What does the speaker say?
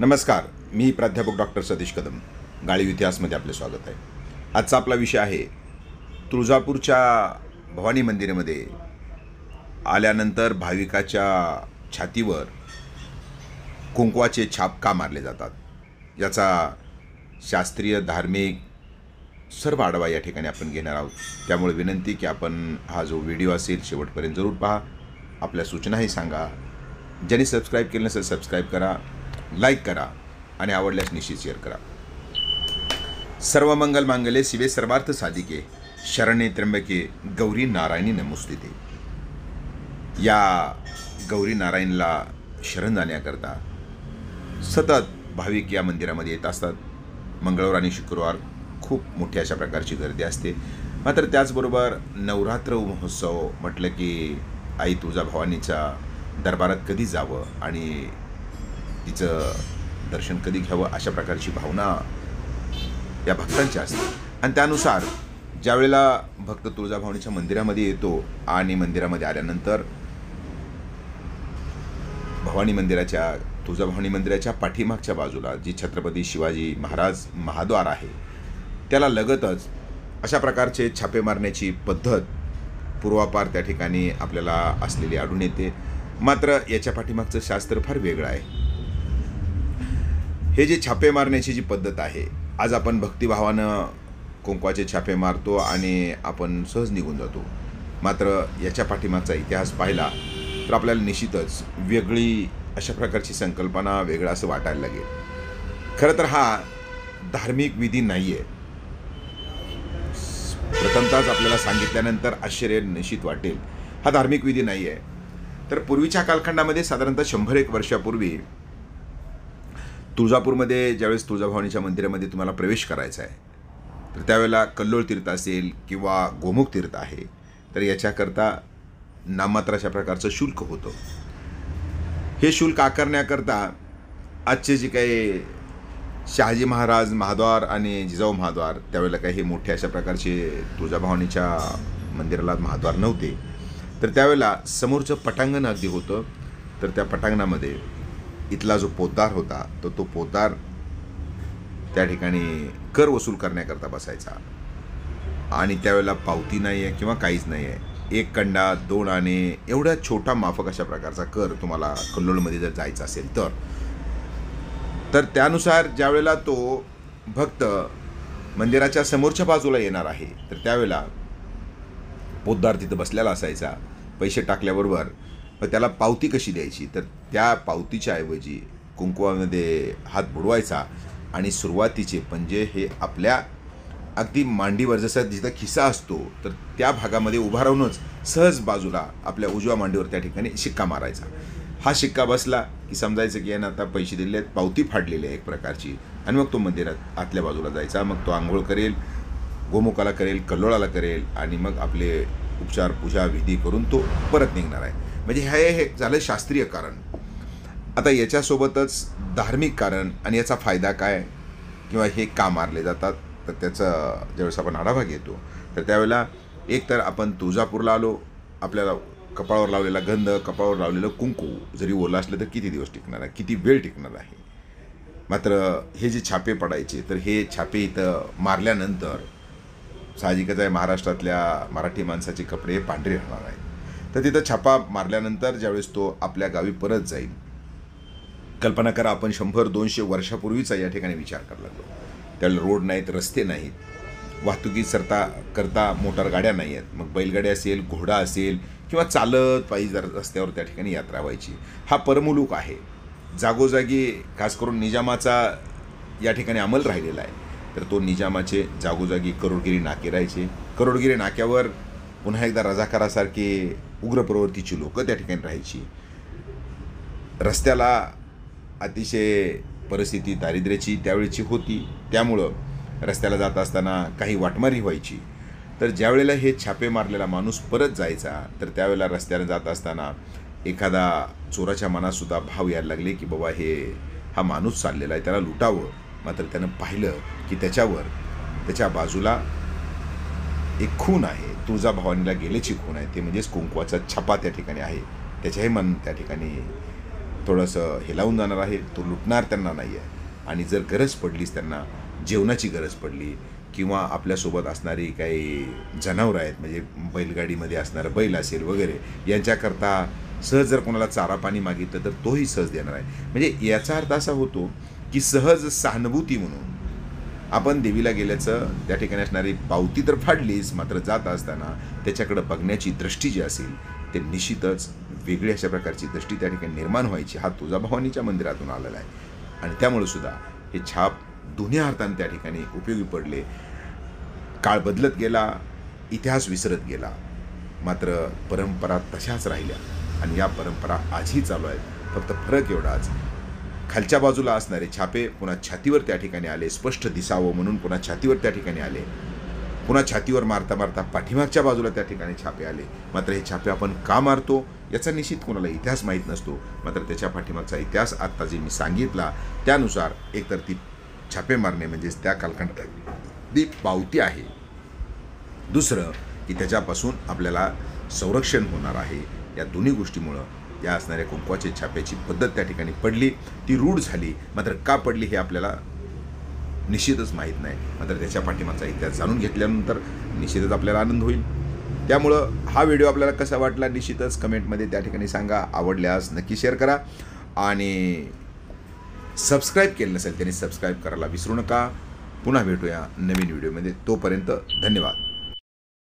नमस्कार, मी प्राध्यापक डॉक्टर सतीश कदम. गाळीव इतिहासमध्ये आपले स्वागत आहे. आजचा आपला विषय आहे तुळजापूरच्या भवानी मंदिरामध्ये आल्यानंतर भाविकाच्या छातीवर कुंकवाचे छाप का मारले जातात, याचा शास्त्रीय धार्मिक सर्व आढावा या ठिकाणी आपण घेणार आहोत. त्यामुळे विनंती की आपण हा जो व्हिडिओ असेल शेवटपर्यंत जरूर पहा. आपल्या सूचनाही सांगा. ज्यांनी सबस्क्राईब केलं नसेल सबस्क्राईब करा, लाईक करा आणि आवडल्यास निश्चित शेअर करा. सर्व मंगल मांगल्ये शिवे सर्वार्थ साधिके शरण्ये त्र्यंबके गौरी नारायणी नमोस्तुते. या गौरी नारायणला शरण जाण्याकरता सतत भाविक या मंदिरामध्ये येत असतात. मंगळवार आणि शुक्रवार खूप मोठी अशा प्रकारची गर्दी असते. मात्र त्याचबरोबर नवरात्र महोत्सव म्हटलं की आई तुळजाभवानीच्या दरबारात कधी जावं आणि तिचं दर्शन कधी घ्यावं अशा प्रकारची भावना या भक्तांची असते. आणि त्यानुसार ज्यावेळेला भक्त तुळजाभवानीच्या मंदिरामध्ये येतो आणि मंदिरामध्ये आल्यानंतर तुळजाभवानी मंदिराच्या पाठीमागच्या बाजूला जी छत्रपती शिवाजी महाराज महाद्वार आहे त्याला लगतच अशा प्रकारचे छापे मारण्याची पद्धत पूर्वापार त्या ठिकाणी आपल्याला असलेली आढळून येते. मात्र याच्या पाठीमागचं शास्त्र फार वेगळं आहे. हे जे छापे मारण्याची जी पद्धत आहे, आज आपण भक्तिभावानं कुंकवाचे छापे मारतो आणि आपण सहज निघून जातो. मात्र याच्या पाठीमागचा इतिहास पाहिला तर आपल्याला निश्चितच वेगळी अशा प्रकारची संकल्पना वेगळं असं वाटायला लागेल. खरं तर हा धार्मिक विधी नाही आहे. प्रथमतःच आपल्याला सांगितल्यानंतर आश्चर्य निश्चित वाटेल, हा धार्मिक विधी नाही आहे. तर पूर्वीच्या कालखंडामध्ये साधारणतः 100-1 वर्षापूर्वी तुळजापूरमध्ये ज्यावेळेस तुळजाभवानीच्या मंदिरामध्ये तुम्हाला प्रवेश करायचा आहे तर त्यावेळेला कल्लोळ तीर्थ असेल किंवा गोमुख तीर्थ आहे तर याच्याकरता नाममात्र अशा प्रकारचं शुल्क होतं. हे शुल्क आकारण्याकरता आजचे जे काही शहाजी महाराज महाद्वार आणि जिजाऊ महाद्वार त्यावेळेला काही हे मोठे अशा प्रकारचे तुळजाभवानीच्या मंदिराला महाद्वार नव्हते. तर त्यावेळेला समोरचं पटांगण अगदी होतं. तर त्या पटांगणामध्ये इथला जो पोतदार होता तो पोतदार त्या ठिकाणी कर वसूल करण्याकरता बसायचा. आणि त्यावेळेला पावती नाही आहे किंवा काहीच नाही आहे. 1 कंडा 2 आणे एवढा छोटा माफक अशा प्रकारचा कर तुम्हाला कल्लोळमध्ये जर जायचं असेल तर त्यानुसार ज्यावेळेला तो भक्त मंदिराच्या समोरच्या बाजूला येणार आहे तर त्यावेळेला पोतदार तिथं बसलेला असायचा. पैसे टाकल्याबरोबर मग त्याला पावती कशी द्यायची तर त्या पावतीच्या ऐवजी कुंकवामध्ये हात बुडवायचा आणि सुरुवातीचे पंजे हे आपल्या अगदी मांडीवर जसं जिथं खिसा असतो तर त्या भागामध्ये उभा राहूनच सहज बाजूला आपल्या उजव्या मांडीवर त्या ठिकाणी शिक्का मारायचा. हा शिक्का बसला की समजायचं की यानं आता पैसे दिले आहेत, पावती फाडलेली आहे एक प्रकारची. आणि मग तो मंदिरात आतल्या बाजूला जायचा. मग तो आंघोळ करेल, गोमुखाला करेल, कल्लोळाला करेल आणि मग आपले उपचार पूजा विधी करून तो परत निघणार आहे. म्हणजे हे झालं शास्त्रीय कारण. आता याच्यासोबतच धार्मिक कारण आणि याचा फायदा काय किंवा हे का मारले जातात तर त्याचा ज्यावेळेस आपण आढावा घेतो तर त्यावेळेला एक तर आपण तुळजापूरला आलो, आपल्याला कपाळावर लावलेला गंध, कपाळावर लावलेलं कुंकू जरी ओलं असलं तर किती दिवस टिकणार आहे, किती वेळ टिकणार आहे. मात्र हे जे छापे पडायचे तर हे छापे इथं मारल्यानंतर साहजिकच आहे महाराष्ट्रातल्या मराठी माणसाचे कपडे पांढरे राहणार आहेत. तर तिथं छापा मारल्यानंतर ज्यावेळेस तो आपल्या गावी परत जाईल, कल्पना करा आपण 100-200 वर्षापूर्वीचा या ठिकाणी विचार करायला लागलो. त्याला रोड नाहीत, रस्ते नाहीत, वाहतुकी करता मोटार गाड्या नाही आहेत. मग बैलगाडी असेल, घोडा असेल किंवा चालत पायी रस्त्यावर त्या ठिकाणी यात्रा व्हायची. हा परमुलूक आहे. जागोजागी खास करून निजामाचा या ठिकाणी अंमल राहिलेला आहे. तर तो निजामाचे जागोजागी करोडगिरी नाके राहायचे. करोडगिरी नाक्यावर पुन्हा एकदा रजाकारासारखे उग्र प्रवृत्तीची लोकं त्या ठिकाणी राहायची. रस्त्याला अतिशय परिस्थिती दारिद्र्याची त्यावेळेची होती. त्यामुळं रस्त्याला जात असताना काही वाटमारी व्हायची. तर ज्यावेळेला हे छापे मारलेला माणूस परत जायचा तर त्यावेळेला रस्त्याला जात असताना एखादा चोराच्या मनातसुद्धा भाव यायला लागले की बाबा हा माणूस चाललेला आहे, त्याला लुटावं. मात्र त्यानं पाहिलं की त्याच्या बाजूला एक खून आहे, तुळजाभवानीला गेल्याची खून आहे. ते म्हणजेच कुंकवाचा छापा त्या ठिकाणी आहे. त्याच्याही मन त्या ठिकाणी थोडंसं हेलावून जाणार आहे, तो लुटणार त्यांना नाही आहे. आणि जर गरज पडलीच, त्यांना जेवणाची गरज पडली किंवा आपल्यासोबत असणारी काही जनावरं आहेत, म्हणजे बैलगाडीमध्ये असणारं बैल असेल वगैरे, यांच्याकरता सहज जर कोणाला चारा पाणी मागितलं तर तोही सहज देणार आहे. म्हणजे याचा अर्थ असा होतो की सहज सहानुभूती म्हणून आपण देवीला गेल्याचं त्या ठिकाणी असणारी पावती तर फाडलीच, मात्र जात असताना त्याच्याकडं बघण्याची दृष्टी जी असेल ते निश्चितच वेगळी अशा प्रकारची दृष्टी त्या ठिकाणी निर्माण व्हायची. हा तुळजाभवानीच्या मंदिरातून आलेला आहे आणि त्यामुळे सुद्धा हे छाप दोन्ही अर्थाने त्या ठिकाणी उपयोगी पडले. काळ बदलत गेला, इतिहास विसरत गेला, मात्र परंपरा तशाच राहिल्या आणि या परंपरा आजही चालू आहेत. फक्त फरक एवढाच, खालच्या बाजूला असणारे छापे पुन्हा छातीवर त्या ठिकाणी आले, स्पष्ट दिसावं म्हणून पुन्हा छातीवर त्या ठिकाणी आले, पुन्हा छातीवर मारता मारता पाठीमागच्या बाजूला त्या ठिकाणी छापे आले. मात्र हे छापे आपण का मारतो याचा निश्चित कोणाला इतिहास माहीत नसतो. मात्र त्याच्या पाठीमागचा इतिहास आत्ता जे मी सांगितला त्यानुसार एकतर ती छापे मारणे म्हणजेच त्या कालखंडातली पावती आहे, दुसरं की त्याच्यापासून आपल्याला संरक्षण होणार आहे. या दोन्ही गोष्टीमुळं या असणाऱ्या कुंकवाच्या छाप्याची पद्धत त्या ठिकाणी पडली, ती रूढ झाली. मात्र का पडली हे आपल्याला निश्चितच माहीत नाही. मात्र त्याच्या पाठीमागचा इतिहास जाणून घेतल्यानंतर निश्चितच आपल्याला आनंद होईल. त्यामुळं हा व्हिडिओ आपल्याला कसा वाटला निश्चितच कमेंटमध्ये त्या ठिकाणी सांगा. आवडल्यास नक्की शेअर करा आणि सबस्क्राईब केलं नसेल त्यांनी सबस्क्राईब करायला विसरू नका. पुन्हा भेटूया नवीन व्हिडिओमध्ये. तोपर्यंत धन्यवाद.